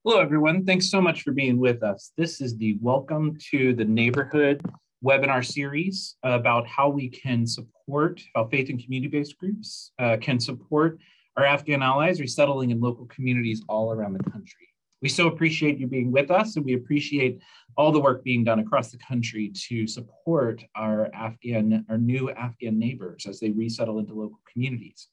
Hello, everyone. Thanks so much for being with us. This is the Welcome to the Neighborhood webinar series about how we can support, how faith and community-based groups can support our Afghan allies resettling in local communities all around the country. We so appreciate you being with us, and we appreciate all the work being done across the country to support our new Afghan neighbors as they resettle into local communities.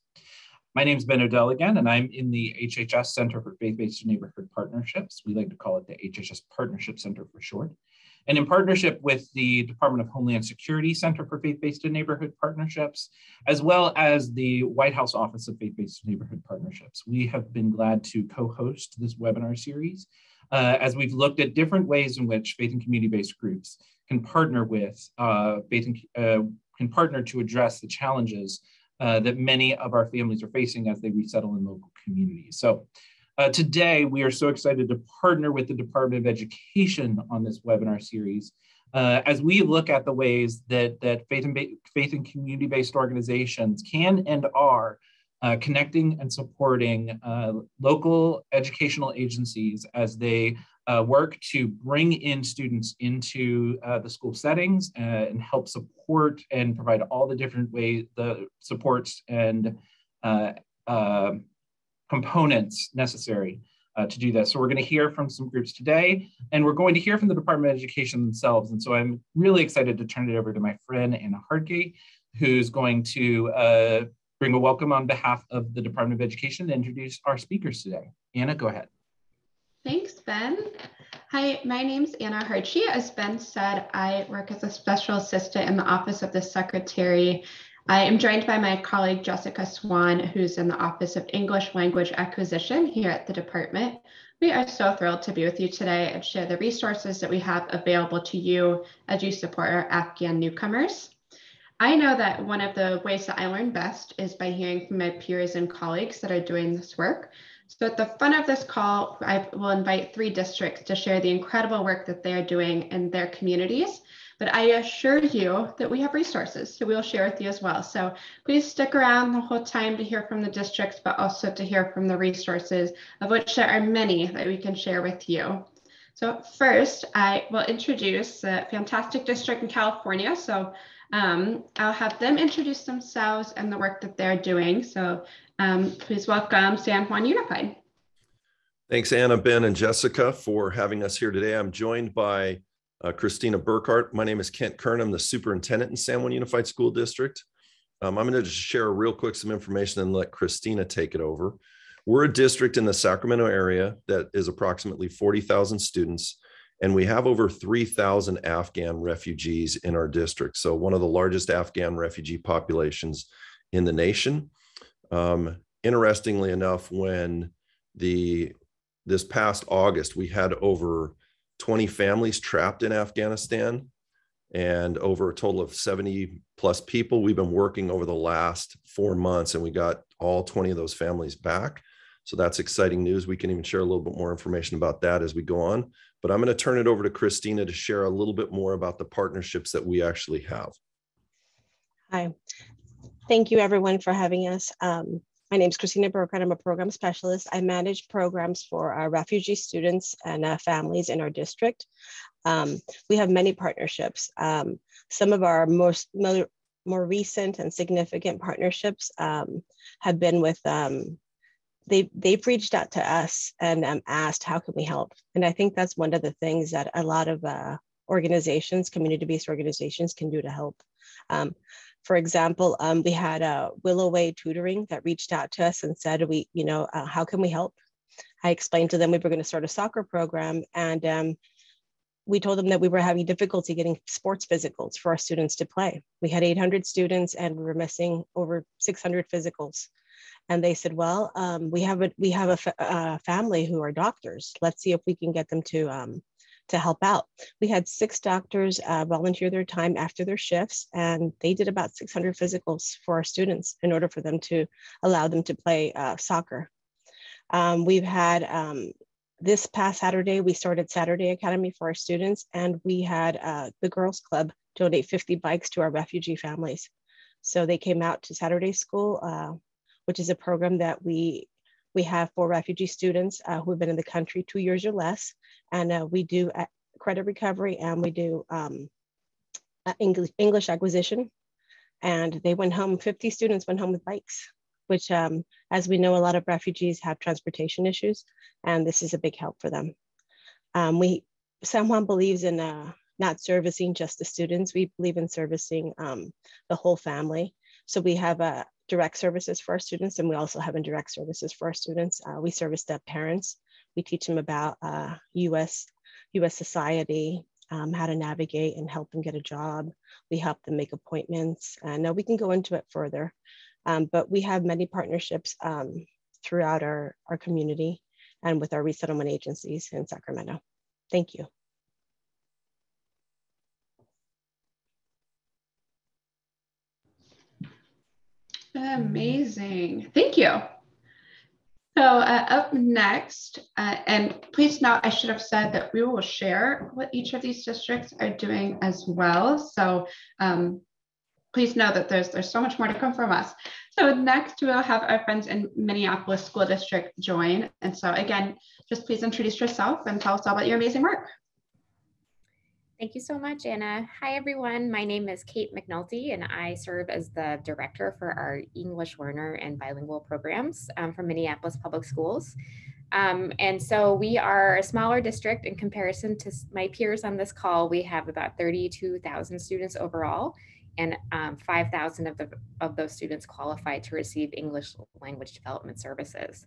My name is Ben O'Dell again, and I'm in the HHS Center for Faith-Based Neighborhood Partnerships. We like to call it the HHS Partnership Center for short. And in partnership with the Department of Homeland Security Center for Faith-Based Neighborhood Partnerships, as well as the White House Office of Faith-Based Neighborhood Partnerships, we have been glad to co-host this webinar series as we've looked at different ways in which faith and community-based groups can partner with can partner to address the challenges that many of our families are facing as they resettle in local communities. So today, we are so excited to partner with the Department of Education on this webinar series as we look at the ways that faith and community-based organizations can and are connecting and supporting local educational agencies as they work to bring in students into the school settings and help support and provide all the different ways, the supports and components necessary to do this. So we're going to hear from some groups today, and we're going to hear from the Department of Education themselves. And so I'm really excited to turn it over to my friend, Anna Hardgate, who's going to bring a welcome on behalf of the Department of Education and introduce our speakers today. Anna, go ahead. Thanks, Ben. Hi, my name's Anna Hardgate. As Ben said, I work as a special assistant in the Office of the Secretary. I am joined by my colleague, Jessica Swan, who's in the Office of English Language Acquisition here at the department. We are so thrilled to be with you today and share the resources that we have available to you as you support our Afghan newcomers. I know that one of the ways that I learn best is by hearing from my peers and colleagues that are doing this work. So at the front of this call, I will invite 3 districts to share the incredible work that they're doing in their communities. But I assure you that we have resources, so we'll share with you as well. So please stick around the whole time to hear from the districts, but also to hear from the resources, of which there are many that we can share with you. So first, I will introduce a fantastic district in California. So I'll have them introduce themselves and the work that they're doing. So please welcome San Juan Unified. Thanks, Anna, Ben, and Jessica for having us here today. I'm joined by Christina Burkhart. My name is Kent Kern. I'm the superintendent in San Juan Unified School District. I'm going to just share real quick some information and let Christina take it over. We're a district in the Sacramento area that is approximately 40,000 students, and we have over 3,000 Afghan refugees in our district. So one of the largest Afghan refugee populations in the nation. Interestingly enough, when this past August, we had over 20 families trapped in Afghanistan and over a total of 70 plus people. We've been working over the last 4 months and we got all 20 of those families back. So that's exciting news. We can even share a little bit more information about that as we go on. But I'm going to turn it over to Christina to share a little bit more about the partnerships that we actually have. Hi, thank you everyone for having us. My name is Christina Burkhart. I'm a program specialist. I manage programs for our refugee students and families in our district. We have many partnerships. Some of our more recent and significant partnerships have been with, they've reached out to us and asked, how can we help? And I think that's one of the things that a lot of organizations, community-based organizations can do to help. For example, we had Willow Way Tutoring that reached out to us and said, how can we help? I explained to them we were going to start a soccer program, and we told them that we were having difficulty getting sports physicals for our students to play. We had 800 students and we were missing over 600 physicals. And they said, well, we have a family who are doctors. Let's see if we can get them to help out. We had 6 doctors volunteer their time after their shifts, and they did about 600 physicals for our students in order for them to allow them to play soccer. We've had, this past Saturday, we started Saturday Academy for our students, and we had the Girls Club donate 50 bikes to our refugee families. So they came out to Saturday School, which is a program that we We have 4 refugee students who have been in the country 2 years or less, and we do credit recovery, and we do English acquisition. And they went home, 50 students went home with bikes, which as we know, a lot of refugees have transportation issues, and this is a big help for them. San Juan believes in not servicing just the students. We believe in servicing the whole family. So we have direct services for our students, and we also have indirect services for our students. We service the parents. We teach them about US society, how to navigate and help them get a job. We help them make appointments. And we can go into it further, but we have many partnerships throughout our community and with our resettlement agencies in Sacramento. Thank you. Amazing. Thank you. So up next, and please note, I should have said that we will share what each of these districts are doing as well. So please know that there's so much more to come from us. So next we'll have our friends in Minneapolis School District join. And so again, just please introduce yourself and tell us all about your amazing work. Thank you so much, Anna. Hi, everyone. My name is Kate McNulty, and I serve as the director for our English learner and bilingual programs from Minneapolis Public Schools. And so we are a smaller district in comparison to my peers on this call. We have about 32,000 students overall, and 5,000 of those students qualify to receive English language development services.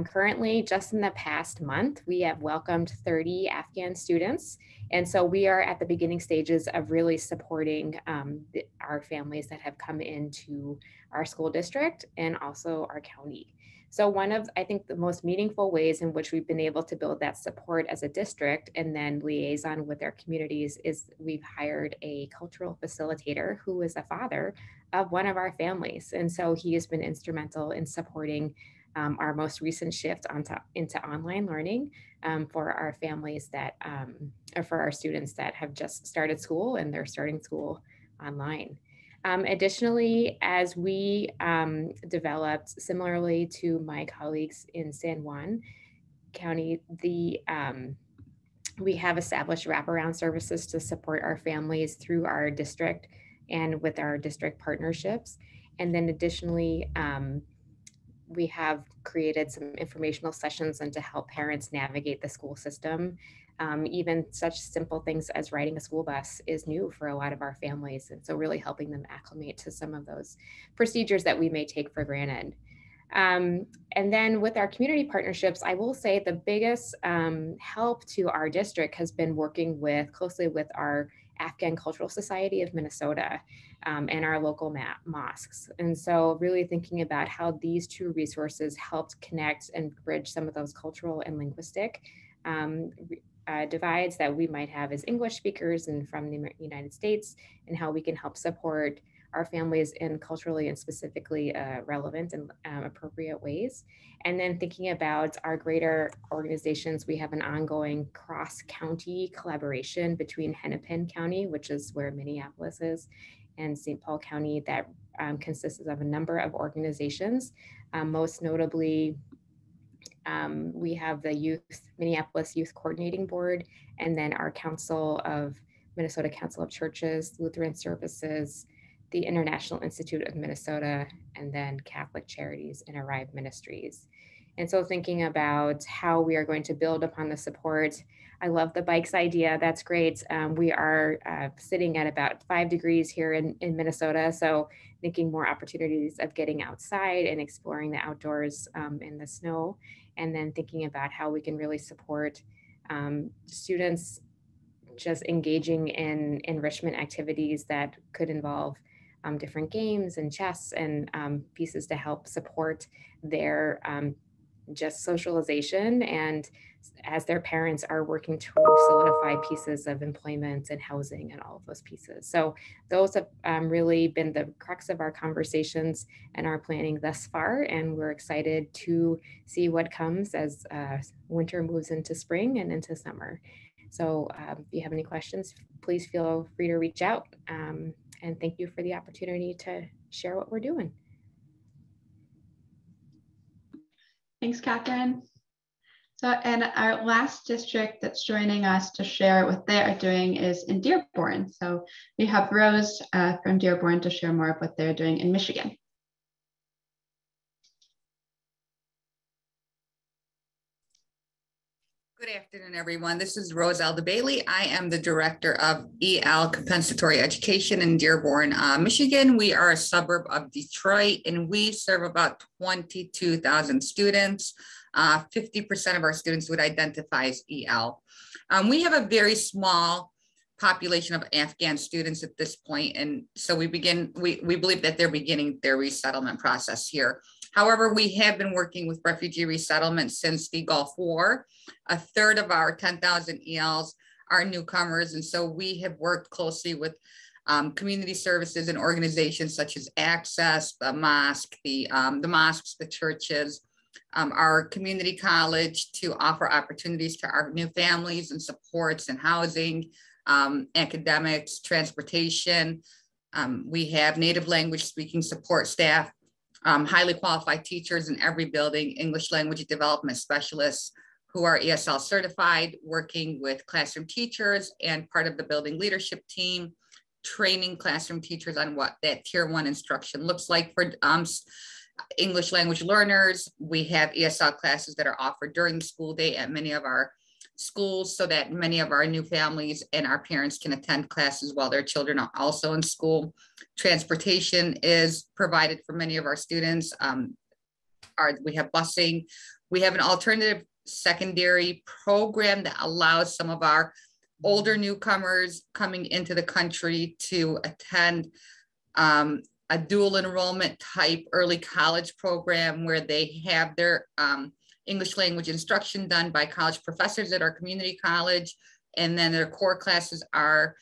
Currently, just in the past month, we have welcomed 30 Afghan students. And so we are at the beginning stages of really supporting our families that have come into our school district and also our county. So one of, I think, the most meaningful ways in which we've been able to build that support as a district and then liaison with our communities is we've hired a cultural facilitator who is a father of one of our families. And so he has been instrumental in supporting our most recent shift into online learning for our families that, or for our students that have just started school and they're starting school online. Additionally, as we developed similarly to my colleagues in San Juan County, we have established wraparound services to support our families through our district and with our district partnerships. And then additionally, we have created some informational sessions and to help parents navigate the school system. Even such simple things as riding a school bus is new for a lot of our families. And so really helping them acclimate to some of those procedures that we may take for granted. And then with our community partnerships, I will say the biggest help to our district has been working closely with our Afghan Cultural Society of Minnesota and our local mosques. And so really thinking about how these two resources helped connect and bridge some of those cultural and linguistic divides that we might have as English speakers and from the United States, and how we can help support our families in culturally and specifically relevant and appropriate ways. And then thinking about our greater organizations, we have an ongoing cross-county collaboration between Hennepin County, which is where Minneapolis is, and St. Paul County that consists of a number of organizations. Most notably, we have the Minneapolis Youth Coordinating Board, and then our Minnesota Council of Churches, Lutheran Services, the International Institute of Minnesota, and then Catholic Charities and Arrive Ministries. And so thinking about how we are going to build upon the support, I love the bikes idea, that's great. We are sitting at about 5 degrees here in Minnesota, so thinking more opportunities of getting outside and exploring the outdoors in the snow, and then thinking about how we can really support students just engaging in enrichment activities that could involve different games and chess and pieces to help support their just socialization, and as their parents are working to solidify pieces of employment and housing and all of those pieces. So those have really been the crux of our conversations and our planning thus far, and we're excited to see what comes as winter moves into spring and into summer. So if you have any questions, please feel free to reach out. And thank you for the opportunity to share what we're doing. Thanks, Catherine. So, and our last district that's joining us to share what they are doing is in Dearborn. So we have Rose from Dearborn to share more of what they're doing in Michigan. Good afternoon, everyone. This is Rose Alda-Bailey. I am the Director of EL Compensatory Education in Dearborn, Michigan. We are a suburb of Detroit, and we serve about 22,000 students. 50% of our students would identify as EL. We have a very small population of Afghan students at this point, and so we believe that they're beginning their resettlement process here. However, we have been working with refugee resettlement since the Gulf War. A third of our 10,000 ELs are newcomers, and so we have worked closely with community services and organizations such as Access, the mosque, the mosques, the churches, our community college to offer opportunities to our new families and supports and housing, academics, transportation. We have native language speaking support staff, highly qualified teachers in every building, English language development specialists who are ESL certified, working with classroom teachers and part of the building leadership team, training classroom teachers on what that tier 1 instruction looks like for English language learners. We have ESL classes that are offered during the school day at many of our schools so that many of our new families and our parents can attend classes while their children are also in school. Transportation is provided for many of our students. We have busing. We have an alternative secondary program that allows some of our older newcomers coming into the country to attend a dual enrollment type early college program where they have their English language instruction done by college professors at our community college, and then their core classes are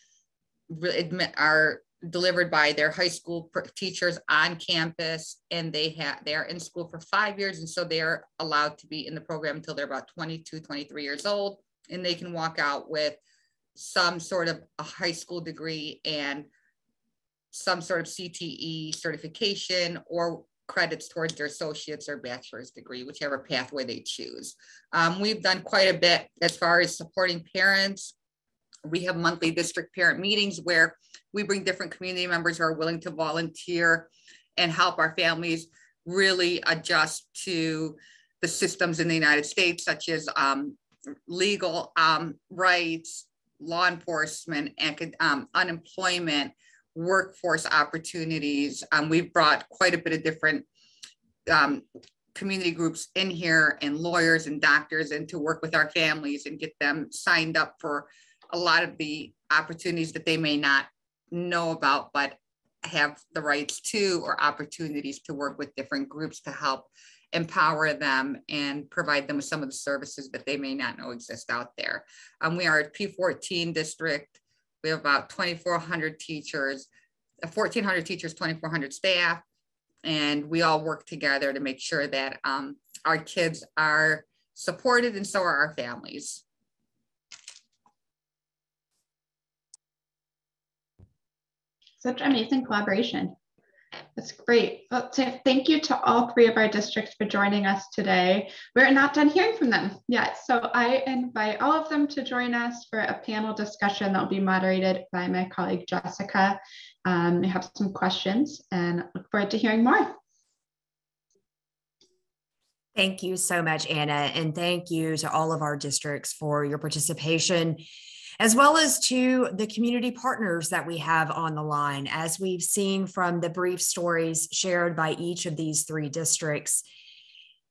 delivered by their high school teachers on campus, and they are in school for 5 years, and so they are allowed to be in the program until they're about 22, 23 years old, and they can walk out with some sort of a high school degree and some sort of CTE certification or credits towards their associate's or bachelor's degree, whichever pathway they choose. We've done quite a bit as far as supporting parents. We have monthly district parent meetings where we bring different community members who are willing to volunteer and help our families really adjust to the systems in the United States, such as legal rights, law enforcement, unemployment, workforce opportunities. We've brought quite a bit of different community groups in here and lawyers and doctors in to work with our families and get them signed up for a lot of the opportunities that they may not know about, but have the rights to or opportunities to work with different groups to help empower them and provide them with some of the services that they may not know exist out there. We are a P14 district. We have about 2,400 teachers, 1,400 teachers, 2,400 staff, and we all work together to make sure that our kids are supported, and so are our families. Such amazing collaboration. That's great. Well, thank you to all 3 of our districts for joining us today. We're not done hearing from them yet, so I invite all of them to join us for a panel discussion that will be moderated by my colleague Jessica. I have some questions and look forward to hearing more. Thank you so much, Anna, and thank you to all of our districts for your participation, as well as to the community partners that we have on the line. As we've seen from the brief stories shared by each of these 3 districts,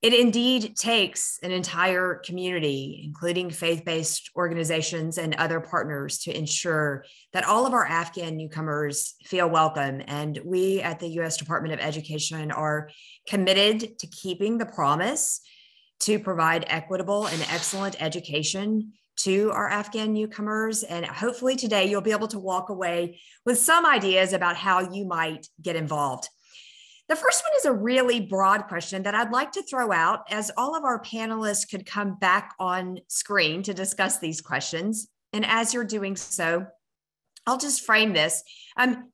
it indeed takes an entire community, including faith-based organizations and other partners, to ensure that all of our Afghan newcomers feel welcome. And we at the U.S. Department of Education are committed to keeping the promise to provide equitable and excellent education to our Afghan newcomers. And hopefully today you'll be able to walk away with some ideas about how you might get involved. The first one is a really broad question that I'd like to throw out as all of our panelists could come back on screen to discuss these questions. And as you're doing so, I'll just frame this.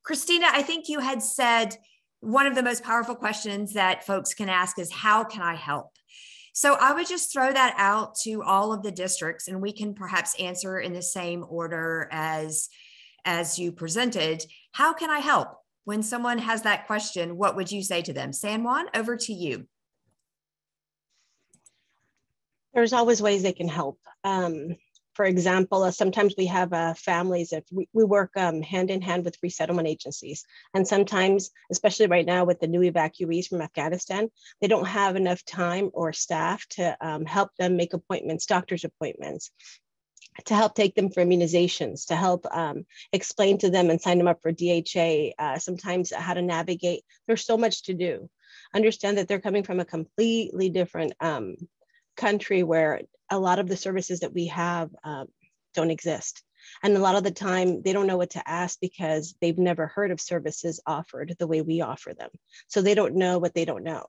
Christina, I think you had said one of the most powerful questions that folks can ask is, how can I help? So I would just throw that out to all of the districts, and we can perhaps answer in the same order as you presented. How can I help? When someone has that question, what would you say to them? San Juan, over to you. There's always ways they can help. For example, sometimes we have families, if we work hand in hand with resettlement agencies. And sometimes, especially right now with the new evacuees from Afghanistan, they don't have enough time or staff to help them make appointments, doctor's appointments, to help take them for immunizations, to help explain to them and sign them up for DHA, sometimes how to navigate. There's so much to do. Understand that they're coming from a completely different country where a lot of the services that we have don't exist. And a lot of the time they don't know what to ask because they've never heard of services offered the way we offer them. So they don't know what they don't know.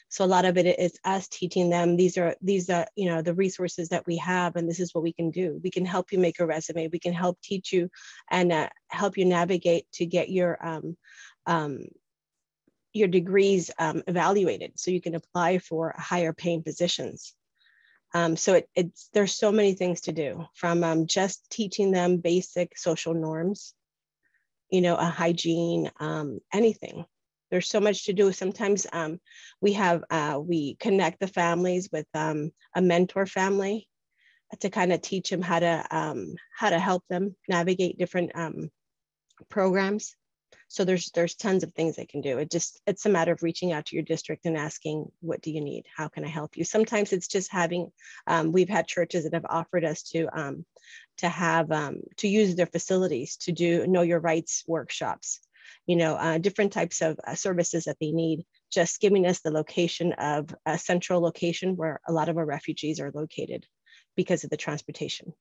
So a lot of it is us teaching them, these are the resources that we have, and this is what we can do. We can help you make a resume. We can help teach you and help you navigate to get your degrees evaluated so you can apply for higher paying positions. So there's so many things to do, from just teaching them basic social norms, a hygiene, anything. There's so much to do. Sometimes we connect the families with a mentor family to kind of teach them how to help them navigate different programs. So there's tons of things they can do. It's a matter of reaching out to your district and asking, what do you need? How can I help you? Sometimes it's just having, we've had churches that have offered us to use their facilities to do know your rights workshops, different types of services that they need, just giving us the location of a central location where a lot of our refugees are located because of the transportation.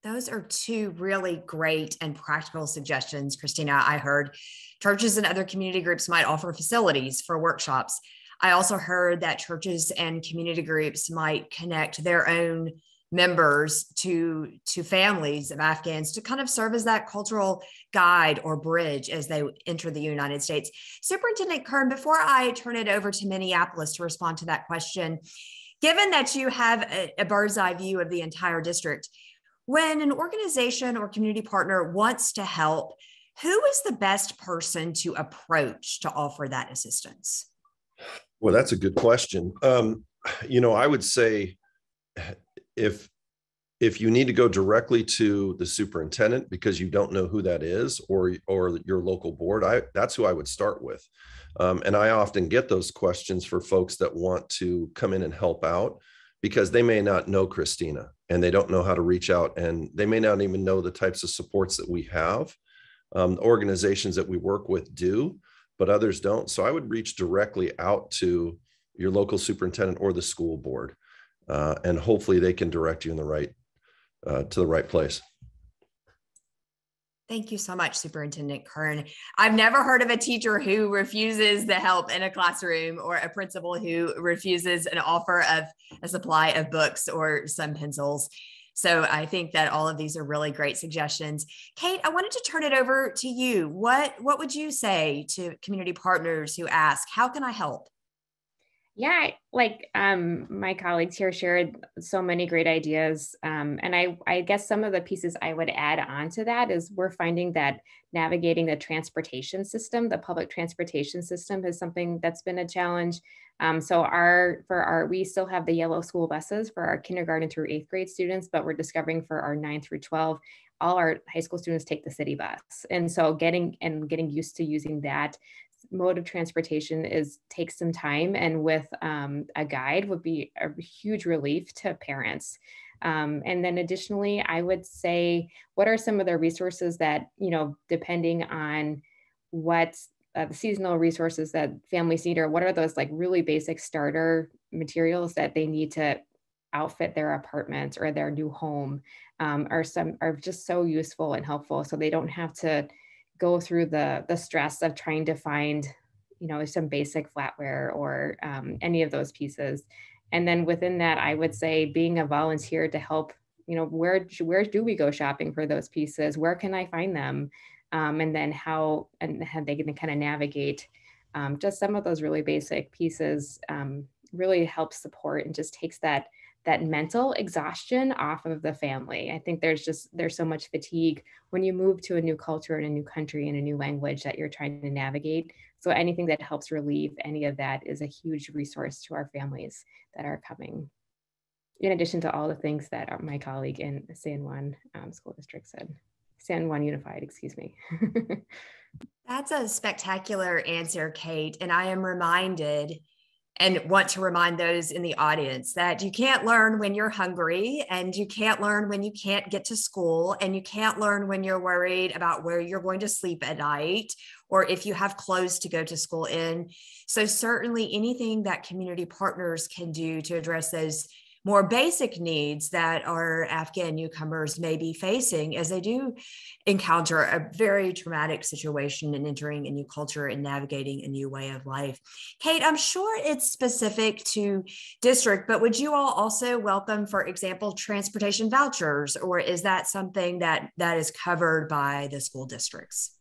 Those are two really great and practical suggestions, Christina. I heard churches and other community groups might offer facilities for workshops. I also heard that churches and community groups might connect their own members to families of Afghans to kind of serve as that cultural guide or bridge as they enter the United States. Superintendent Kern, before I turn it over to Minneapolis to respond to that question, given that you have a bird's eye view of the entire district, when an organization or community partner wants to help, who is the best person to approach to offer that assistance? Well, that's a good question. I would say if you need to go directly to the superintendent because you don't know who that is, or your local board, that's who I would start with. And I often get those questions for folks that want to come in and help out, because they may not know Christina and they don't know how to reach out, and they may not even know the types of supports that we have. Organizations that we work with do, but others don't. So I would reach directly out to your local superintendent or the school board, and hopefully they can direct you in to the right place. Thank you so much, Superintendent Kern. I've never heard of a teacher who refuses the help in a classroom, or a principal who refuses an offer of a supply of books or some pencils. So I think that all of these are really great suggestions. Kate, I wanted to turn it over to you. What would you say to community partners who ask, how can I help? Yeah, like my colleagues here shared so many great ideas. And I guess some of the pieces I would add on to that is we're finding that navigating the transportation system, the public transportation system, is something that's been a challenge. So we still have the yellow school buses for our kindergarten through 8th grade students, but we're discovering for our 9 through 12, all our high school students take the city bus. And so getting used to using that mode of transportation takes some time, and with a guide would be a huge relief to parents. And then additionally, I would say, what are some of the resources that, depending on what the seasonal resources that families need, or what are those like really basic starter materials that they need to outfit their apartment or their new home, are just so useful and helpful, so they don't have to go through the stress of trying to find, some basic flatware or any of those pieces. And then within that, I would say being a volunteer to help, where do we go shopping for those pieces? Where can I find them? And then how they can kind of navigate just some of those really basic pieces really helps support and just takes that mental exhaustion off of the family. I think there's so much fatigue when you move to a new culture in a new country in a new language that you're trying to navigate. So anything that helps relieve any of that is a huge resource to our families that are coming, in addition to all the things that my colleague in San Juan School District said. San Juan Unified, excuse me. That's a spectacular answer, Kate. And I am reminded and want to remind those in the audience that you can't learn when you're hungry, and you can't learn when you can't get to school, and you can't learn when you're worried about where you're going to sleep at night or if you have clothes to go to school in. So certainly anything that community partners can do to address those more basic needs that our Afghan newcomers may be facing as they do encounter a very traumatic situation in entering a new culture and navigating a new way of life. Kate, I'm sure it's specific to district, but would you all also welcome, for example, transportation vouchers, or is that something that is covered by the school districts?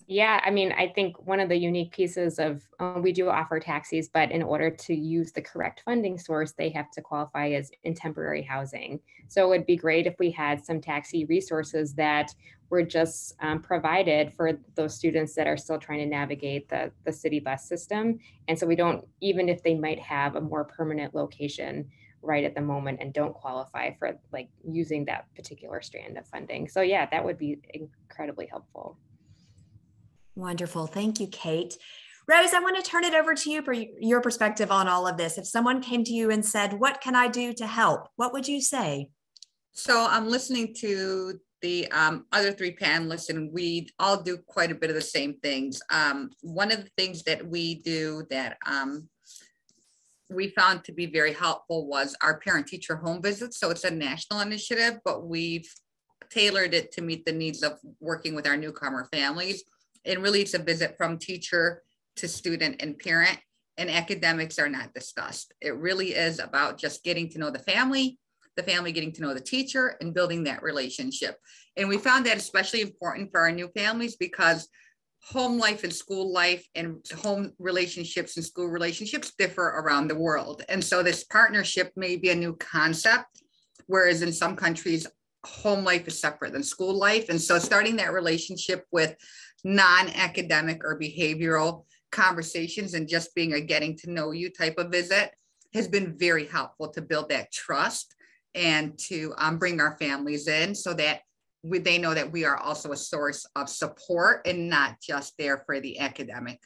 Yeah, I mean, I think one of the unique pieces of, we do offer taxis, but in order to use the correct funding source, they have to qualify as in temporary housing. So it would be great if we had some taxi resources that were just provided for those students that are still trying to navigate the city bus system. And so we don't, even if they might have a more permanent location right at the moment and don't qualify for like using that particular strand of funding. So yeah, that would be incredibly helpful. Wonderful. Thank you, Kate. Rose, I want to turn it over to you for your perspective on all of this. If someone came to you and said, what can I do to help? What would you say? So I'm listening to the other three panelists, and we all do quite a bit of the same things. One of the things that we do that we found to be very helpful was our parent-teacher home visits. So it's a national initiative, but we've tailored it to meet the needs of working with our newcomer families. And really, it's a visit from teacher to student and parent, and academics are not discussed. It really is about just getting to know the family getting to know the teacher, and building that relationship. And we found that especially important for our new families because home life and school life and home relationships and school relationships differ around the world. And so this partnership may be a new concept, whereas in some countries, home life is separate than school life. And so starting that relationship with non-academic or behavioral conversations and just being a getting to know you type of visit has been very helpful to build that trust and to bring our families in so that they know that we are also a source of support and not just there for the academic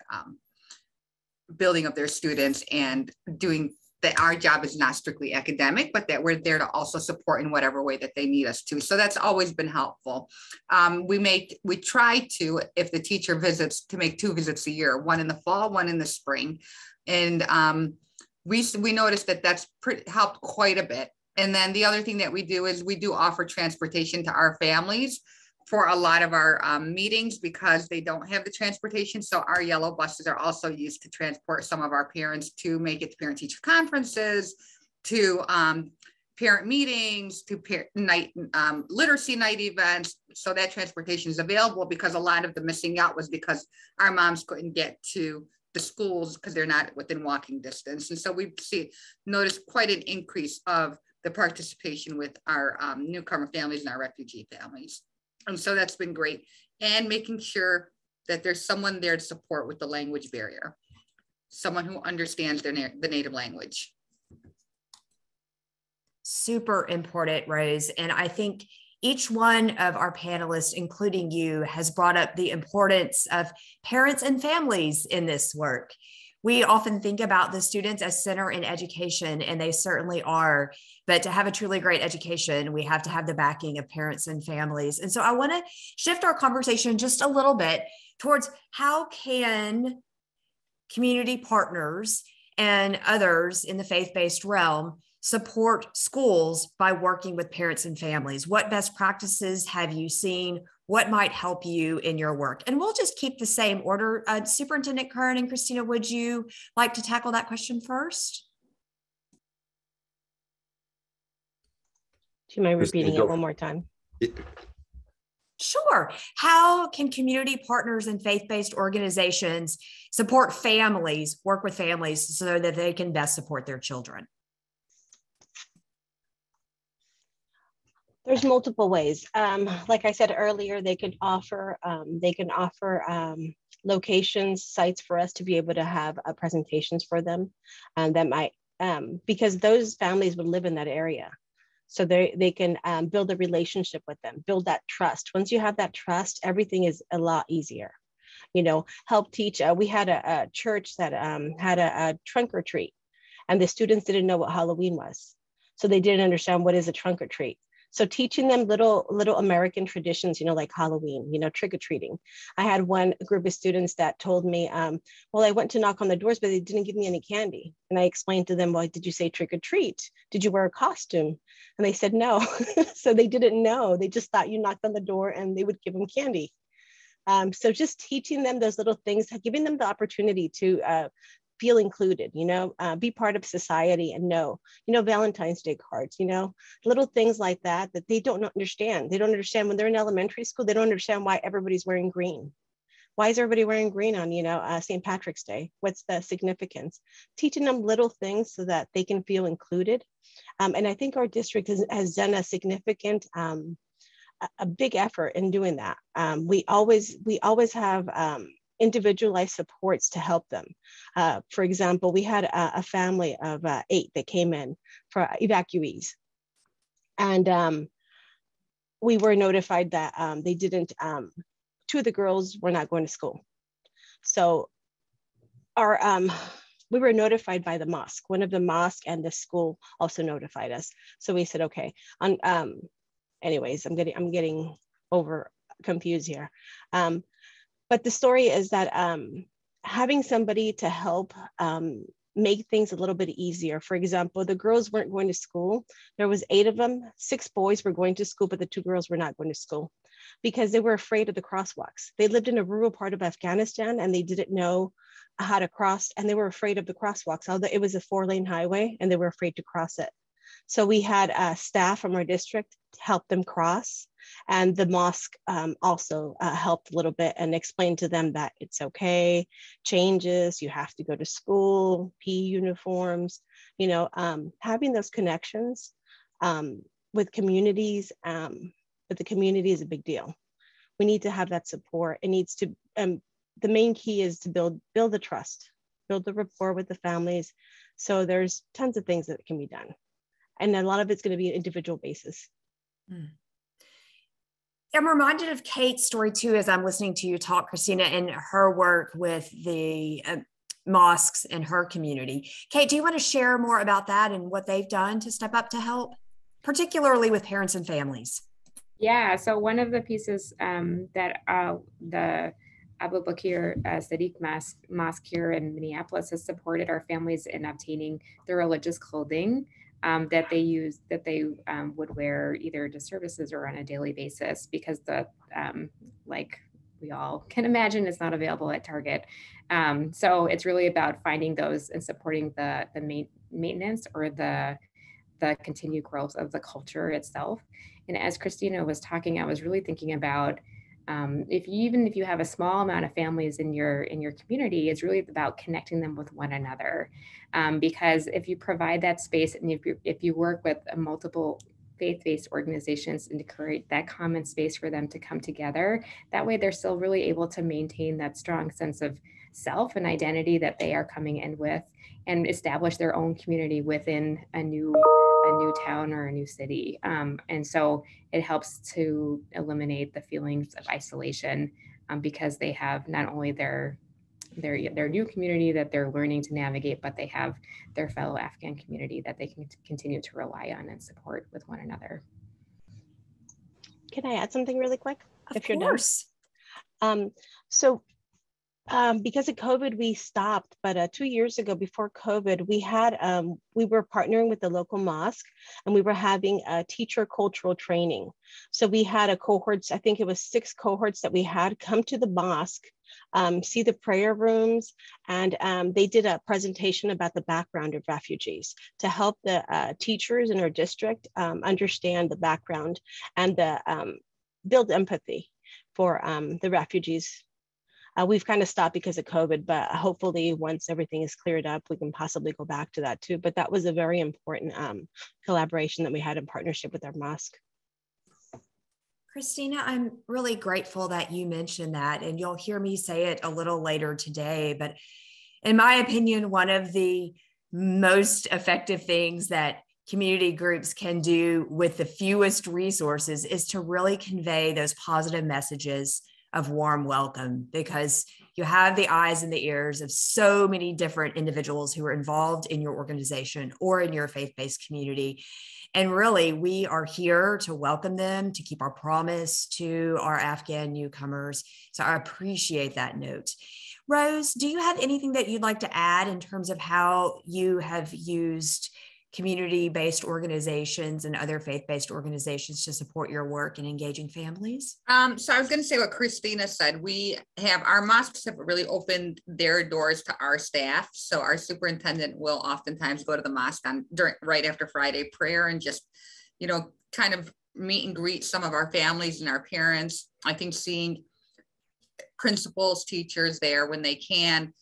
building of their students and doing that. Our job is not strictly academic, but that we're there to also support in whatever way that they need us to. So that's always been helpful. We try to, if the teacher visits, to make 2 visits a year, one in the fall, one in the spring. And we noticed that that's helped quite a bit. And then the other thing that we do is we do offer transportation to our families for a lot of our meetings because they don't have the transportation. So our yellow buses are also used to transport some of our parents to make it to parent-teacher conferences, to parent meetings, to literacy night events. So that transportation is available because a lot of the missing out was because our moms couldn't get to the schools because they're not within walking distance. And so we noticed quite an increase of the participation with our newcomer families and our refugee families. And so that's been great. And making sure that there's someone there to support with the language barrier, someone who understands the native language. Super important, Rose. And I think each one of our panelists, including you, has brought up the importance of parents and families in this work. We often think about the students as center in education, and they certainly are. But to have a truly great education, we have to have the backing of parents and families. And so I want to shift our conversation just a little bit towards how can community partners and others in the faith-based realm support schools by working with parents and families? What best practices have you seen? What might help you in your work? And we'll just keep the same order. Superintendent Kern and Christina, would you like to tackle that question first? Do you mind repeating it one more time? Sure. How can community partners and faith-based organizations support families, work with families so that they can best support their children? There's multiple ways. Like I said earlier, they can offer locations, sites for us to be able to have presentations for them, that might because those families would live in that area. So they can build a relationship with them, build that trust. Once you have that trust, everything is a lot easier. You know, help teach. We had a church that had a trunk or treat, and the students didn't know what Halloween was. So they didn't understand what is a trunk or treat. So teaching them little American traditions, you know, like Halloween, you know, trick-or-treating. I had one group of students that told me, well, I went to knock on the doors, but they didn't give me any candy. And I explained to them, well, did you say trick-or-treat? Did you wear a costume? And they said no. So they didn't know. They just thought you knocked on the door and they would give them candy. So just teaching them those little things, giving them the opportunity to feel included, you know, be part of society and know, you know, Valentine's Day cards, you know, little things like that they don't understand. They don't understand when they're in elementary school, they don't understand why everybody's wearing green. Why is everybody wearing green on, you know, St. Patrick's Day? What's the significance? Teaching them little things so that they can feel included. And I think our district has done a significant, a big effort in doing that. We always have individualized supports to help them. For example, we had a family of 8 that came in for evacuees. And we were notified that they didn't, 2 of the girls were not going to school. So we were notified by the mosque. One of the mosque and the school also notified us. So we said, okay, anyways, I'm getting over confused here. But the story is that having somebody to help make things a little bit easier. For example, the girls weren't going to school. There was 8 of them. 6 boys were going to school, but the 2 girls were not going to school because they were afraid of the crosswalks. They lived in a rural part of Afghanistan and they didn't know how to cross, and they were afraid of the crosswalks. Although it was a 4-lane highway and they were afraid to cross it. So we had staff from our district help them cross, and the mosque also helped a little bit and explained to them that it's okay, changes, you have to go to school, PE uniforms, you know, having those connections with communities, but the community is a big deal. We need to have that support. It needs to, the main key is to build the trust, build the rapport with the families. So there's tons of things that can be done. And a lot of it's going to be an individual basis. I'm reminded of Kate's story too, as I'm listening to you talk, Christina, and her work with the mosques in her community. Kate, do you want to share more about that and what they've done to step up to help, particularly with parents and families? Yeah, so one of the pieces that the Abu Bakr Sadiq Mosque here in Minneapolis has supported our families in obtaining the religious clothing that they would wear either to services or on a daily basis, because the like we all can imagine, it's not available at Target. So it's really about finding those and supporting the maintenance or the continued growth of the culture itself. And as Christina was talking, I was really thinking about even if you have a small amount of families in your community, it's really about connecting them with one another. Because if you provide that space and if you work with multiple faith-based organizations and to create that common space for them to come together, that way they're still really able to maintain that strong sense of self and identity that they are coming in with, and establish their own community within a new town or a new city. And so it helps to eliminate the feelings of isolation, because they have not only their new community that they're learning to navigate, but they have their fellow Afghan community that they can continue to rely on and support with one another. Can I add something really quick? Of course. So because of COVID, we stopped, but 2 years ago before COVID, we were partnering with the local mosque and we were having a teacher cultural training. So we had a cohorts, I think it was 6 cohorts that we had come to the mosque, see the prayer rooms, and they did a presentation about the background of refugees to help the teachers in our district understand the background and build empathy for the refugees. We've kind of stopped because of COVID, but hopefully once everything is cleared up, we can possibly go back to that too. But that was a very important collaboration that we had in partnership with our mosque. Christina, I'm really grateful that you mentioned that, and you'll hear me say it a little later today, but in my opinion, one of the most effective things that community groups can do with the fewest resources is to really convey those positive messages of warm welcome, because you have the eyes and the ears of so many different individuals who are involved in your organization or in your faith-based community. And really, we are here to welcome them, to keep our promise to our Afghan newcomers. So I appreciate that note. Rose, do you have anything that you'd like to add in terms of how you have used community-based organizations and other faith-based organizations to support your work in engaging families? So I was going to say what Christina said. We have, our mosques have really opened their doors to our staff. So our superintendent will oftentimes go to the mosque right after Friday prayer and just, you know, kind of meet and greet some of our families and our parents. I think seeing principals, teachers there when they can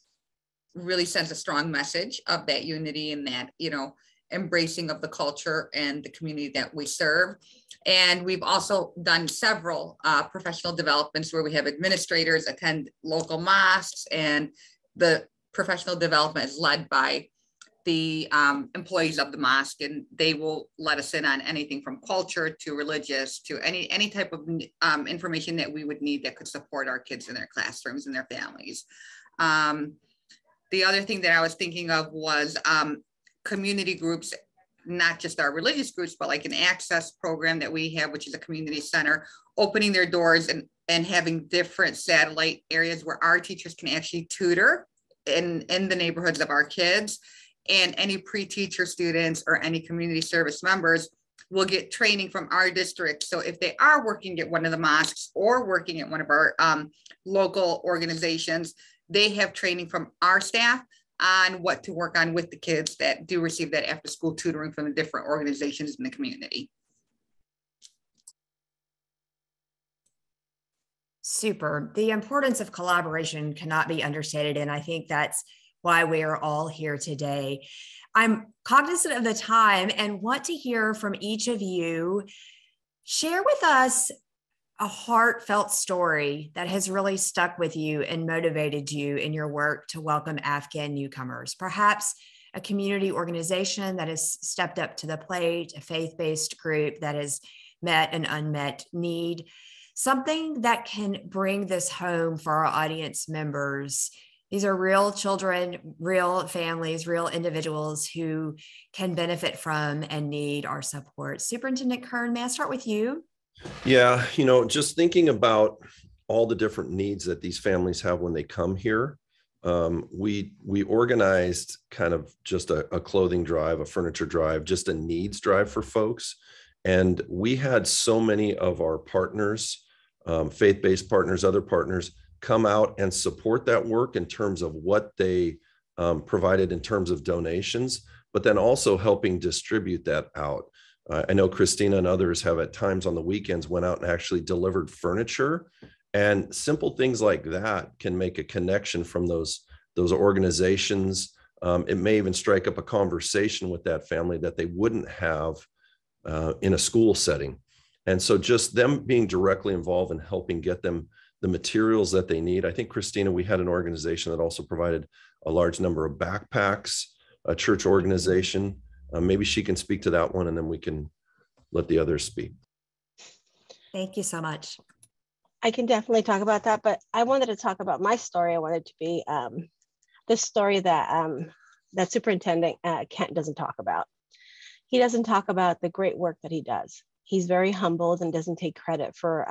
really sends a strong message of that unity and that, you know, embracing of the culture and the community that we serve. And we've also done several professional developments where we have administrators attend local mosques, and the professional development is led by the employees of the mosque, and they will let us in on anything from culture to religious to any type of information that we would need that could support our kids in their classrooms and their families. The other thing that I was thinking of was community groups, not just our religious groups, but like an access program that we have, which is a community center, opening their doors and having different satellite areas where our teachers can actually tutor in the neighborhoods of our kids. And any pre-teacher students or any community service members will get training from our district. So if they are working at one of the mosques or working at one of our local organizations, they have training from our staff on what to work on with the kids that do receive that after school tutoring from the different organizations in the community. Super. The importance of collaboration cannot be understated, and I think that's why we are all here today. I'm cognizant of the time and want to hear from each of you. Share with us a heartfelt story that has really stuck with you and motivated you in your work to welcome Afghan newcomers. Perhaps a community organization that has stepped up to the plate, a faith-based group that has met an unmet need, something that can bring this home for our audience members. These are real children, real families, real individuals who can benefit from and need our support. Superintendent Kern, may I start with you? Yeah, you know, just thinking about all the different needs that these families have when they come here, we organized kind of just a clothing drive, a furniture drive, just a needs drive for folks. And we had so many of our partners, faith-based partners, other partners, come out and support that work in terms of what they provided in terms of donations, but then also helping distribute that out. I know Christina and others have at times on the weekends went out and actually delivered furniture, and simple things like that can make a connection from those organizations. It may even strike up a conversation with that family that they wouldn't have in a school setting. And so just them being directly involved in helping get them the materials that they need. I think, Christina, we had an organization that also provided a large number of backpacks, a church organization. Maybe she can speak to that one, and then we can let the others speak. Thank you so much. I can definitely talk about that, but I wanted to talk about my story. I wanted to be the story that that Superintendent Kent doesn't talk about. He doesn't talk about the great work that he does. He's very humbled and doesn't take credit for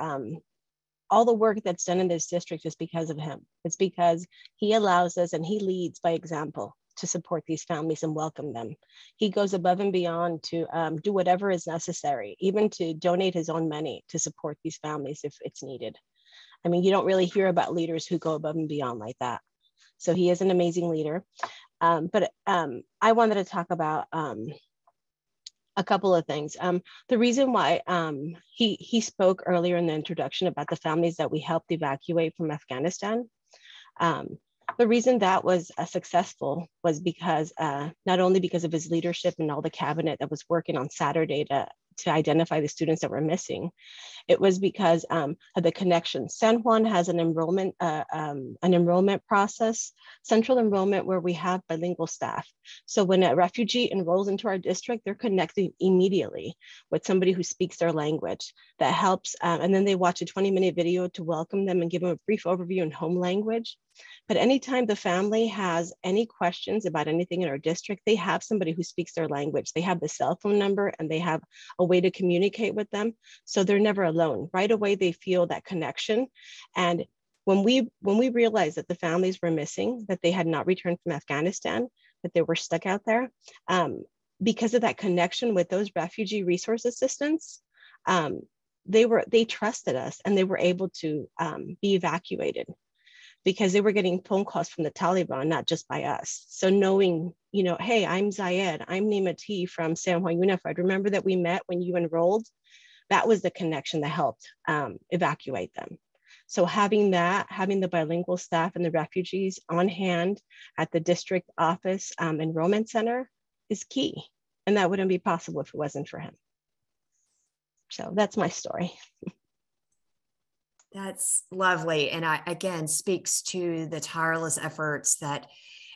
all the work that's done in this district is because of him. It's because he allows us and he leads by example to support these families and welcome them. He goes above and beyond to do whatever is necessary, even to donate his own money to support these families if it's needed. I mean, you don't really hear about leaders who go above and beyond like that. So he is an amazing leader. But I wanted to talk about A couple of things. The reason why he spoke earlier in the introduction about the families that we helped evacuate from Afghanistan. The reason that was successful was because not only because of his leadership and all the cabinet that was working on Saturday to identify the students that were missing, it was because of the connection. San Juan has an enrollment process, central enrollment, where we have bilingual staff. So when a refugee enrolls into our district, they're connected immediately with somebody who speaks their language. That helps, and then they watch a 20-minute video to welcome them and give them a brief overview in home language. But anytime the family has any questions about anything in our district, they have somebody who speaks their language. They have the cell phone number and they have a way to communicate with them. So they're never alone. Right away, they feel that connection. And when we realized that the families were missing, that they had not returned from Afghanistan, that they were stuck out there, because of that connection with those refugee resource assistants, they trusted us and they were able to be evacuated, because they were getting phone calls from the Taliban, not just by us. So knowing, hey, I'm Zayed, I'm Nima T from San Juan Unified. Remember that we met when you enrolled? That was the connection that helped evacuate them. So having the bilingual staff and the refugees on hand at the district office enrollment center is key. And that wouldn't be possible if it wasn't for him. So that's my story. That's lovely. And again, speaks to the tireless efforts that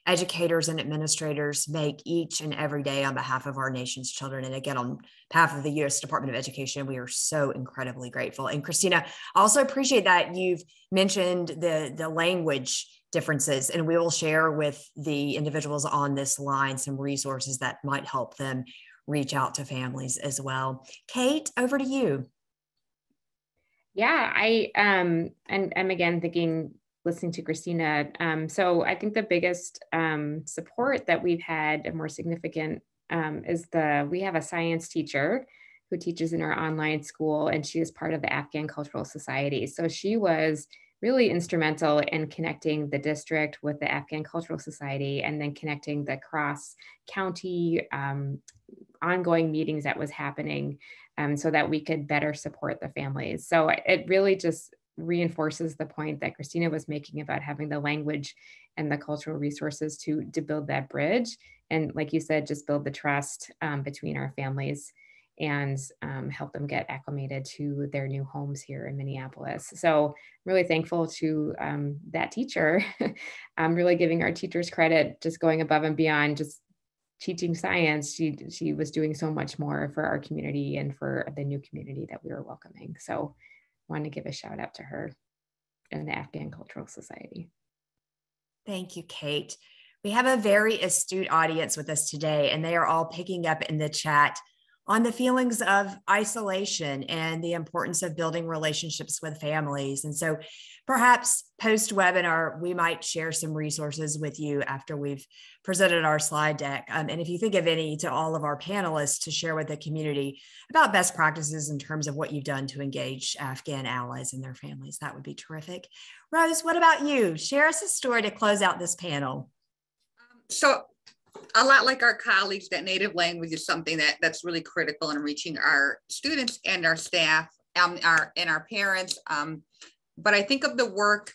educators and administrators make each and every day on behalf of our nation's children. And again, on behalf of the U.S. Department of Education, we are so incredibly grateful. And Christina, I also appreciate that you've mentioned the language differences, and we will share with the individuals on this line some resources that might help them reach out to families as well. Kate, over to you. Yeah, and I'm again thinking, listening to Christina. So I think the biggest support that we've had, a more significant, is we have a science teacher who teaches in our online school, and she is part of the Afghan Cultural Society. So she was really instrumental in connecting the district with the Afghan Cultural Society, and then connecting the cross-county ongoing meetings that was happening, so that we could better support the families. So it really just reinforces the point that Christina was making about having the language and the cultural resources to build that bridge. And like you said, just build the trust between our families and help them get acclimated to their new homes here in Minneapolis. So I'm really thankful to that teacher. I'm really giving our teachers credit, just going above and beyond just teaching science. She was doing so much more for our community and for the new community that we were welcoming. So I want to give a shout out to her and the Afghan Cultural Society. Thank you, Kate. We have a very astute audience with us today, and they are all picking up in the chat on the feelings of isolation and the importance of building relationships with families. And so perhaps post-webinar, we might share some resources with you after we've presented our slide deck. And if you think of any to all of our panelists to share with the community about best practices in terms of what you've done to engage Afghan allies and their families, that would be terrific. Rose, what about you? Share us a story to close out this panel. So a lot like our colleagues, that native language is something that's really critical in reaching our students and our staff and our parents. But I think of the work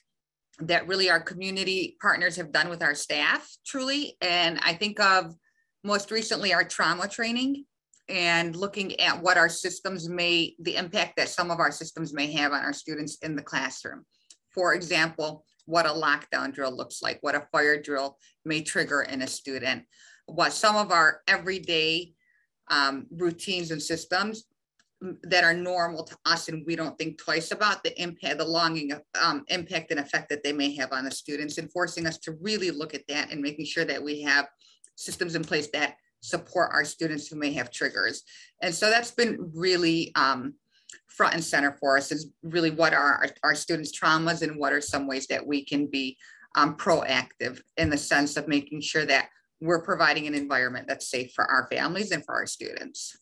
that really our community partners have done with our staff, truly. And I think of most recently our trauma training and looking at what our systems the impact that some of our systems may have on our students in the classroom. For example, what a lockdown drill looks like, what a fire drill may trigger in a student, what some of our everyday routines and systems that are normal to us and we don't think twice about the impact, the longing impact and effect that they may have on the students, and forcing us to really look at that and making sure that we have systems in place that support our students who may have triggers. And so that's been really front and center for us, is really what are our students' traumas and what are some ways that we can be proactive in the sense of making sure that we're providing an environment that's safe for our families and for our students.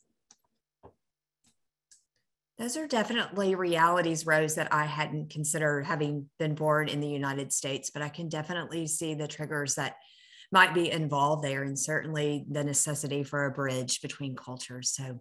Those are definitely realities, Rose, that I hadn't considered, having been born in the United States, but I can definitely see the triggers that might be involved there, and certainly the necessity for a bridge between cultures. So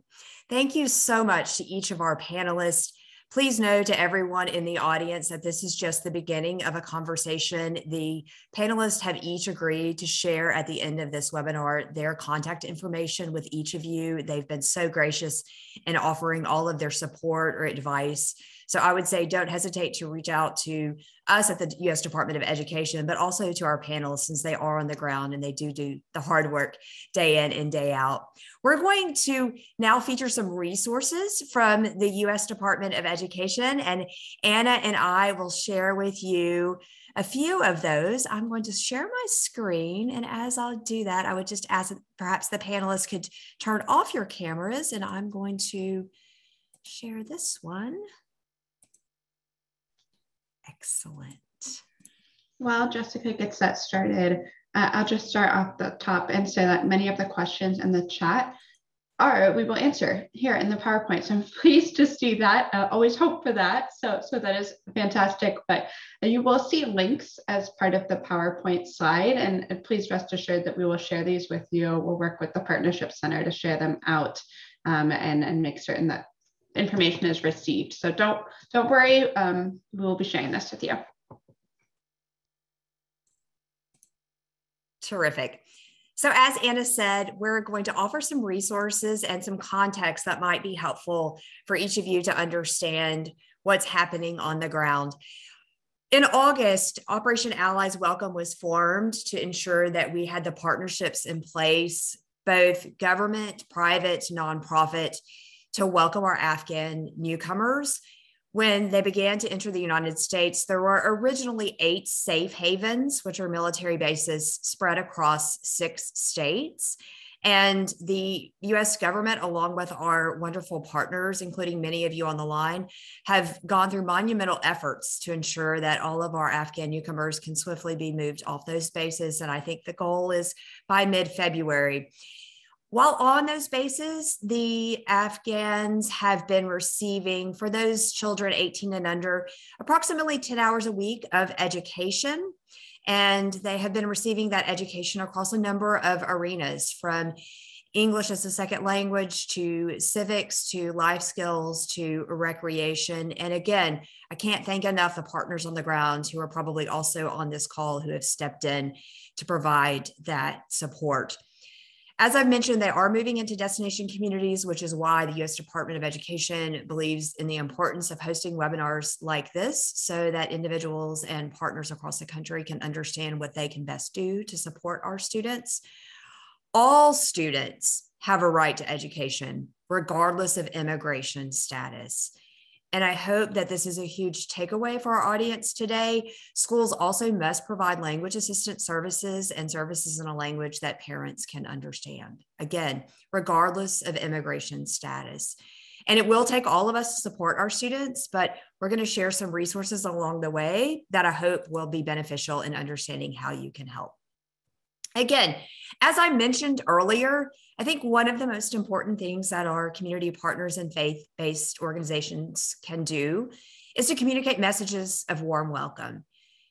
thank you so much to each of our panelists. Please know to everyone in the audience that this is just the beginning of a conversation. The panelists have each agreed to share at the end of this webinar their contact information with each of you. They've been so gracious in offering all of their support or advice. So I would say don't hesitate to reach out to us at the U.S. Department of Education, but also to our panelists, since they are on the ground and they do the hard work day in and day out. We're going to now feature some resources from the U.S. Department of Education, and Anna and I will share with you a few of those. I'm going to share my screen, and as I'll do that, I would just ask that perhaps the panelists could turn off your cameras, and I'm going to share this one. Excellent. While Jessica gets that started, I'll just start off the top and say that many of the questions in the chat we will answer here in the PowerPoint. So I'm pleased to see that. Always hope for that. So that is fantastic. But you will see links as part of the PowerPoint slide. And please rest assured that we will share these with you. We'll work with the Partnership Center to share them out and make certain that information is received. So don't worry, we will be sharing this with you. Terrific. So as Anna said, we're going to offer some resources and some context that might be helpful for each of you to understand what's happening on the ground. In August, Operation Allies Welcome was formed to ensure that we had the partnerships in place, both government, private, nonprofit, to welcome our Afghan newcomers. When they began to enter the United States, there were originally 8 safe havens, which are military bases spread across 6 states. And the US government, along with our wonderful partners, including many of you on the line, have gone through monumental efforts to ensure that all of our Afghan newcomers can swiftly be moved off those bases. And I think the goal is by mid-February. While on those bases, the Afghans have been receiving, for those children 18 and under, approximately 10 hours a week of education. And they have been receiving that education across a number of arenas, from English as a second language to civics to life skills to recreation. And again, I can't thank enough the partners on the ground who are probably also on this call who have stepped in to provide that support. As I've mentioned, they are moving into destination communities, which is why the U.S. Department of Education believes in the importance of hosting webinars like this so that individuals and partners across the country can understand what they can best do to support our students. All students have a right to education, regardless of immigration status. And I hope that this is a huge takeaway for our audience today. Schools also must provide language assistance services and services in a language that parents can understand. Again, regardless of immigration status. And it will take all of us to support our students, but we're going to share some resources along the way that I hope will be beneficial in understanding how you can help. Again, as I mentioned earlier, I think one of the most important things that our community partners and faith-based organizations can do is to communicate messages of warm welcome.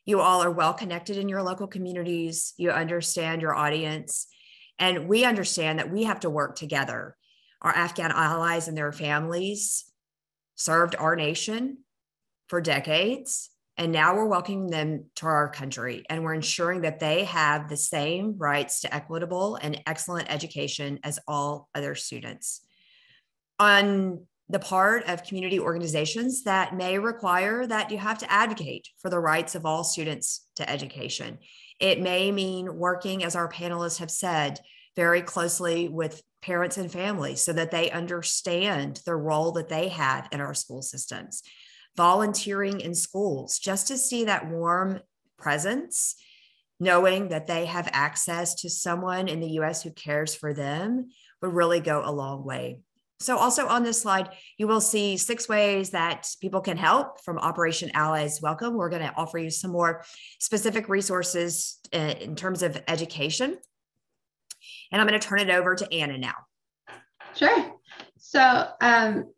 You all are well connected in your local communities. You understand your audience, and we understand that we have to work together. Our Afghan allies and their families served our nation for decades. And now we're welcoming them to our country, and we're ensuring that they have the same rights to equitable and excellent education as all other students. On the part of community organizations, that may require that you have to advocate for the rights of all students to education. It may mean working, as our panelists have said, very closely with parents and families so that they understand the role that they have in our school systems. Volunteering in schools, just to see that warm presence, knowing that they have access to someone in the US who cares for them, would really go a long way. So also on this slide, you will see 6 ways that people can help from Operation Allies Welcome. We're going to offer you some more specific resources in terms of education. And I'm going to turn it over to Anna now. Sure. So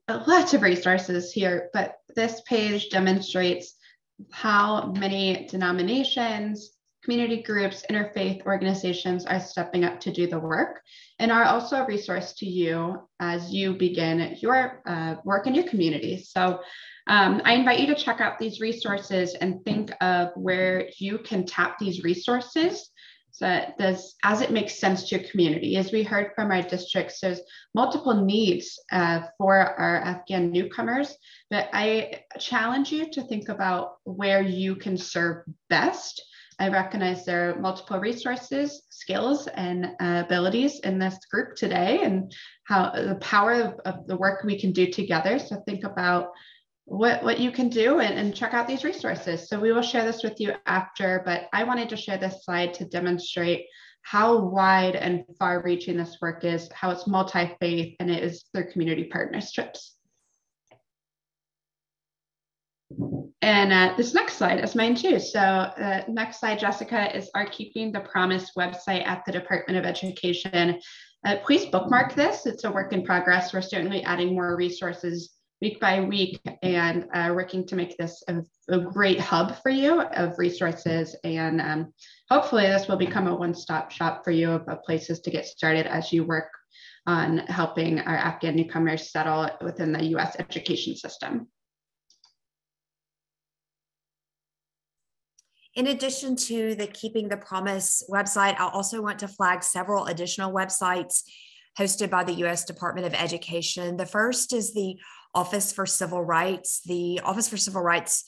lots of resources here, but this page demonstrates how many denominations, community groups, interfaith organizations are stepping up to do the work and are also a resource to you as you begin your work in your community. So I invite you to check out these resources and think of where you can tap these resources as it makes sense to your community. As we heard from our districts, there's multiple needs for our Afghan newcomers, but I challenge you to think about where you can serve best. I recognize there are multiple resources, skills, and abilities in this group today, and how the power of the work we can do together. So think about what you can do and check out these resources. So we will share this with you after, but I wanted to share this slide to demonstrate how wide and far reaching this work is, how it's multi-faith, and it is through community partnerships. And this next slide is mine too. So next slide, Jessica, is our Keeping the Promise website at the Department of Education. Please bookmark this. It's a work in progress. We're certainly adding more resources week by week and working to make this a great hub for you of resources. And hopefully this will become a one-stop shop for you of places to get started as you work on helping our Afghan newcomers settle within the US education system. In addition to the Keeping the Promise website, I also want to flag several additional websites hosted by the U.S. Department of Education. The first is the Office for Civil Rights. The Office for Civil Rights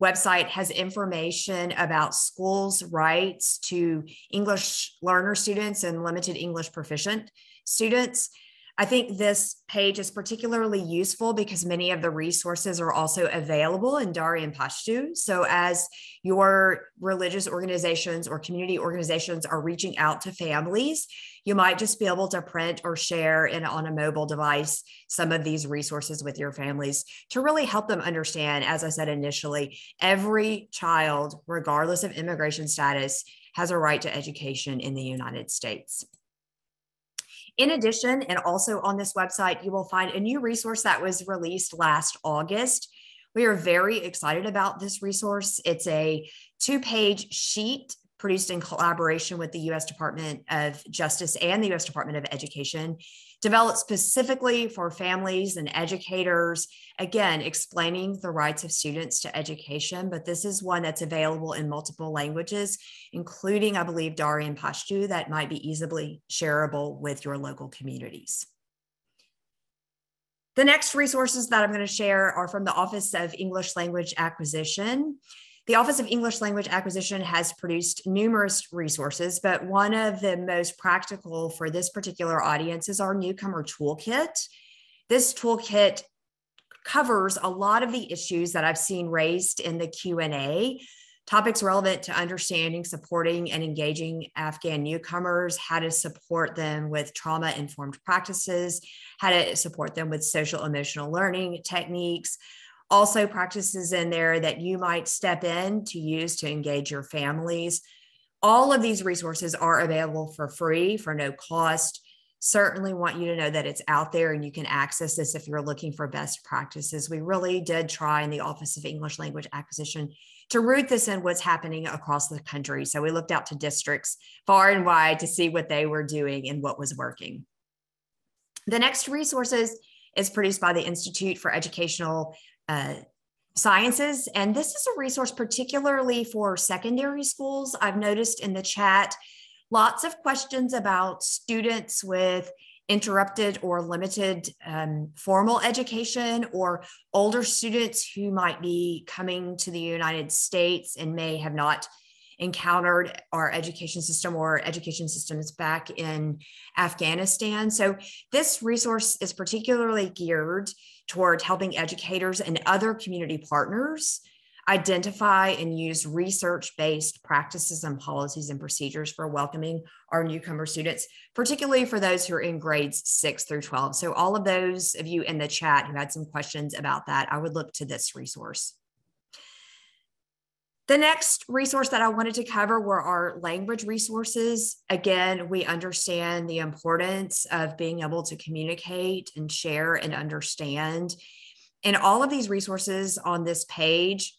website has information about schools' rights to English learner students and limited English proficient students. I think this page is particularly useful because many of the resources are also available in Dari and Pashto. So as your religious organizations or community organizations are reaching out to families, you might just be able to print or share on a mobile device some of these resources with your families to really help them understand, as I said initially, every child, regardless of immigration status, has a right to education in the United States. In addition, and also on this website, you will find a new resource that was released last August. We are very excited about this resource. It's a 2-page sheet produced in collaboration with the U.S. Department of Justice and the U.S. Department of Education, developed specifically for families and educators, again, explaining the rights of students to education. But this is one that's available in multiple languages, including, I believe, Dari and Pashto, that might be easily shareable with your local communities. The next resources that I'm going to share are from the Office of English Language Acquisition. The Office of English Language Acquisition has produced numerous resources, but one of the most practical for this particular audience is our Newcomer Toolkit. This toolkit covers a lot of the issues that I've seen raised in the Q&A, topics relevant to understanding, supporting, and engaging Afghan newcomers, how to support them with trauma-informed practices, how to support them with social emotional learning techniques, also practices in there that you might step in to use to engage your families. All of these resources are available for free, for no cost. Certainly want you to know that it's out there and you can access this if you're looking for best practices. We really did try in the Office of English Language Acquisition to root this in what's happening across the country. So we looked out to districts far and wide to see what they were doing and what was working. The next resources is produced by the Institute for Educational Sciences. And this is a resource particularly for secondary schools. I've noticed in the chat lots of questions about students with interrupted or limited formal education, or older students who might be coming to the United States and may have not encountered our education system or education systems back in Afghanistan. So this resource is particularly geared toward helping educators and other community partners identify and use research-based practices and policies and procedures for welcoming our newcomer students, particularly for those who are in grades 6 through 12. So all of those of you in the chat who had some questions about that, I would look to this resource. The next resource that I wanted to cover were our language resources. Again, we understand the importance of being able to communicate and share and understand. And all of these resources on this page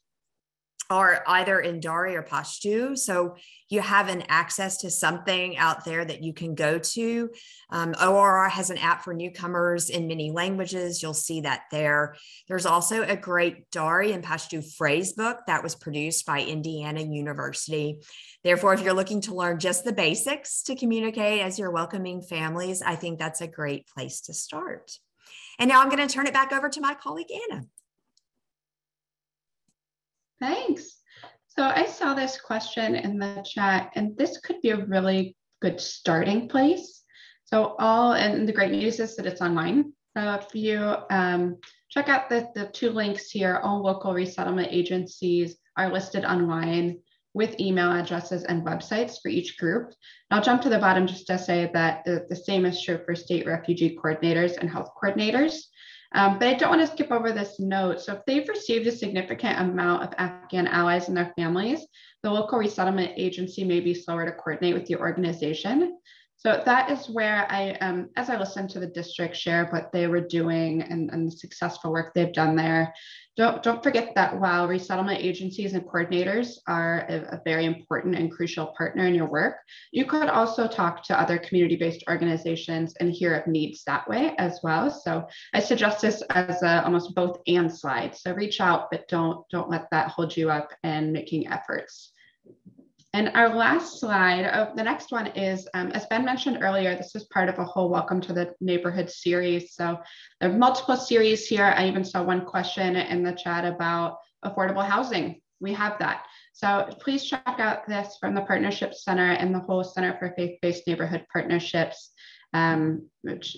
are either in Dari or Pashto. So you have an access to something out there that you can go to. ORR has an app for newcomers in many languages. You'll see that there. There's also a great Dari and Pashto phrase book that was produced by Indiana University. Therefore, if you're looking to learn just the basics to communicate as you're welcoming families, I think that's a great place to start. And now I'm going to turn it back over to my colleague, Anna. Thanks. So I saw this question in the chat, and this could be a really good starting place. So and the great news is that it's online. So if you check out the two links here, all local resettlement agencies are listed online with email addresses and websites for each group. And I'll jump to the bottom just to say that the same is true for state refugee coordinators and health coordinators. But I don't want to skip over this note. So if they've received a significant amount of Afghan allies and their families, the local resettlement agency may be slower to coordinate with the organization. So that is where as I listened to the district share what they were doing and the successful work they've done there, don't forget that while resettlement agencies and coordinators are a very important and crucial partner in your work, you could also talk to other community-based organizations and hear of needs that way as well. So I suggest this as almost both and slide. So reach out, but don't let that hold you up in making efforts. And our last slide, the next one is, as Ben mentioned earlier, this is part of a whole Welcome to the Neighborhood series. So there are multiple series here. I even saw one question in the chat about affordable housing. We have that. So please check out this from the Partnership Center and the whole Center for Faith-Based Neighborhood Partnerships. Which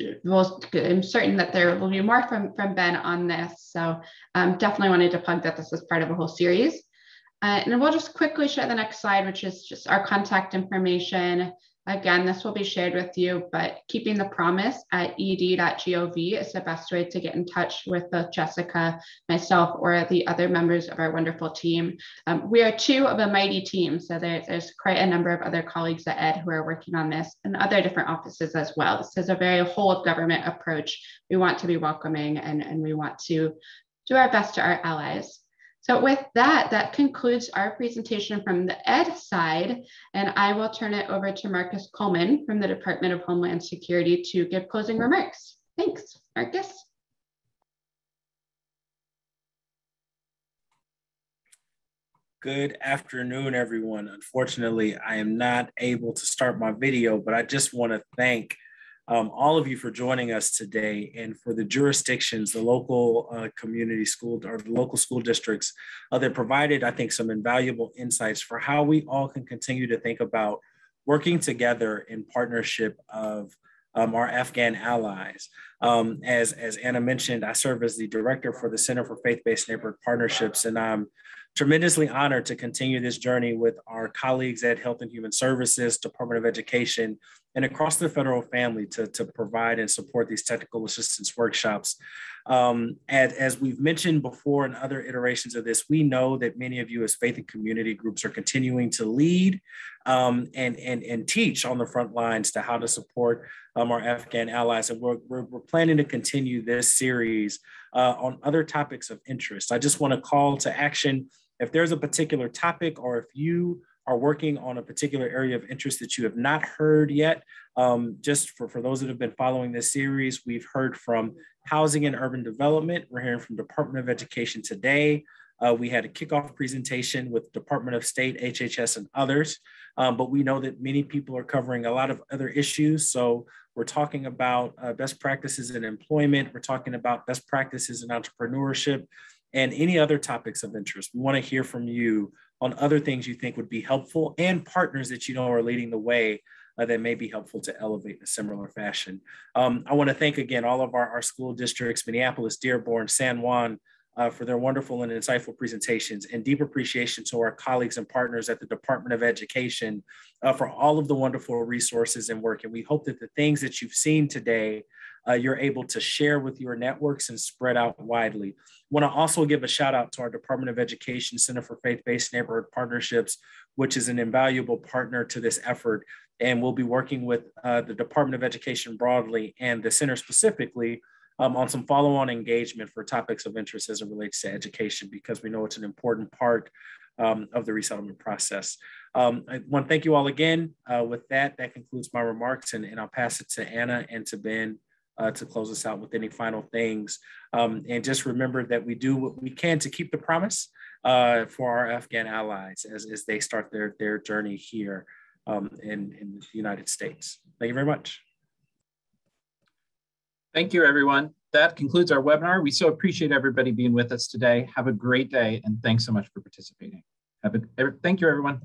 I'm certain that there will be more from Ben on this. So definitely wanted to plug that this is part of a whole series. And we'll just quickly share the next slide, which is just our contact information. Again, this will be shared with you, but keeping the promise at ed.gov is the best way to get in touch with both Jessica, myself, or the other members of our wonderful team. We are two of a mighty team, so there's quite a number of other colleagues at ED who are working on this and other different offices as well. This is a very whole of government approach. We want to be welcoming and we want to do our best to our allies. So with that, that concludes our presentation from the ED side, and I will turn it over to Marcus Coleman from the Department of Homeland Security to give closing remarks. Thanks, Marcus. Good afternoon, everyone. Unfortunately, I am not able to start my video, but I just want to thank all of you for joining us today, and for the jurisdictions, the local community school or the local school districts that provided, I think, some invaluable insights for how we all can continue to think about working together in partnership of our Afghan allies. As Anna mentioned, I serve as the director for the Center for Faith-Based Neighborhood Partnerships, and I'm tremendously honored to continue this journey with our colleagues at Health and Human Services, Department of Education, and across the federal family to provide and support these technical assistance workshops. As we've mentioned before in other iterations of this, we know that many of you as faith and community groups are continuing to lead and teach on the front lines to how to support our Afghan allies. And we're planning to continue this series on other topics of interest. I just want to call to action. If there's a particular topic, or if you are working on a particular area of interest that you have not heard yet, just for those that have been following this series, we've heard from Housing and Urban Development. We're hearing from Department of Education today. We had a kickoff presentation with Department of State, HHS, and others. But we know that many people are covering a lot of other issues. So we're talking about best practices in employment. We're talking about best practices in entrepreneurship and any other topics of interest. We want to hear from you on other things you think would be helpful, and partners that you know are leading the way that may be helpful to elevate in a similar fashion. I want to thank again all of our school districts, Minneapolis, Dearborn, San Juan, for their wonderful and insightful presentations, and deep appreciation to our colleagues and partners at the Department of Education for all of the wonderful resources and work. And we hope that the things that you've seen today, you're able to share with your networks and spread out widely. I want to also give a shout out to our Department of Education Center for Faith-Based Neighborhood Partnerships, which is an invaluable partner to this effort. And we'll be working with the Department of Education broadly and the center specifically on some follow-on engagement for topics of interest as it relates to education, because we know it's an important part of the resettlement process. I want to thank you all again. With that concludes my remarks, and I'll pass it to Anna and to Ben to close us out with any final things. And just remember that we do what we can to keep the promise for our Afghan allies as they start their journey here in the United States. Thank you very much. Thank you, everyone. That concludes our webinar. We so appreciate everybody being with us today. Have a great day, and thanks so much for participating. Thank you, everyone.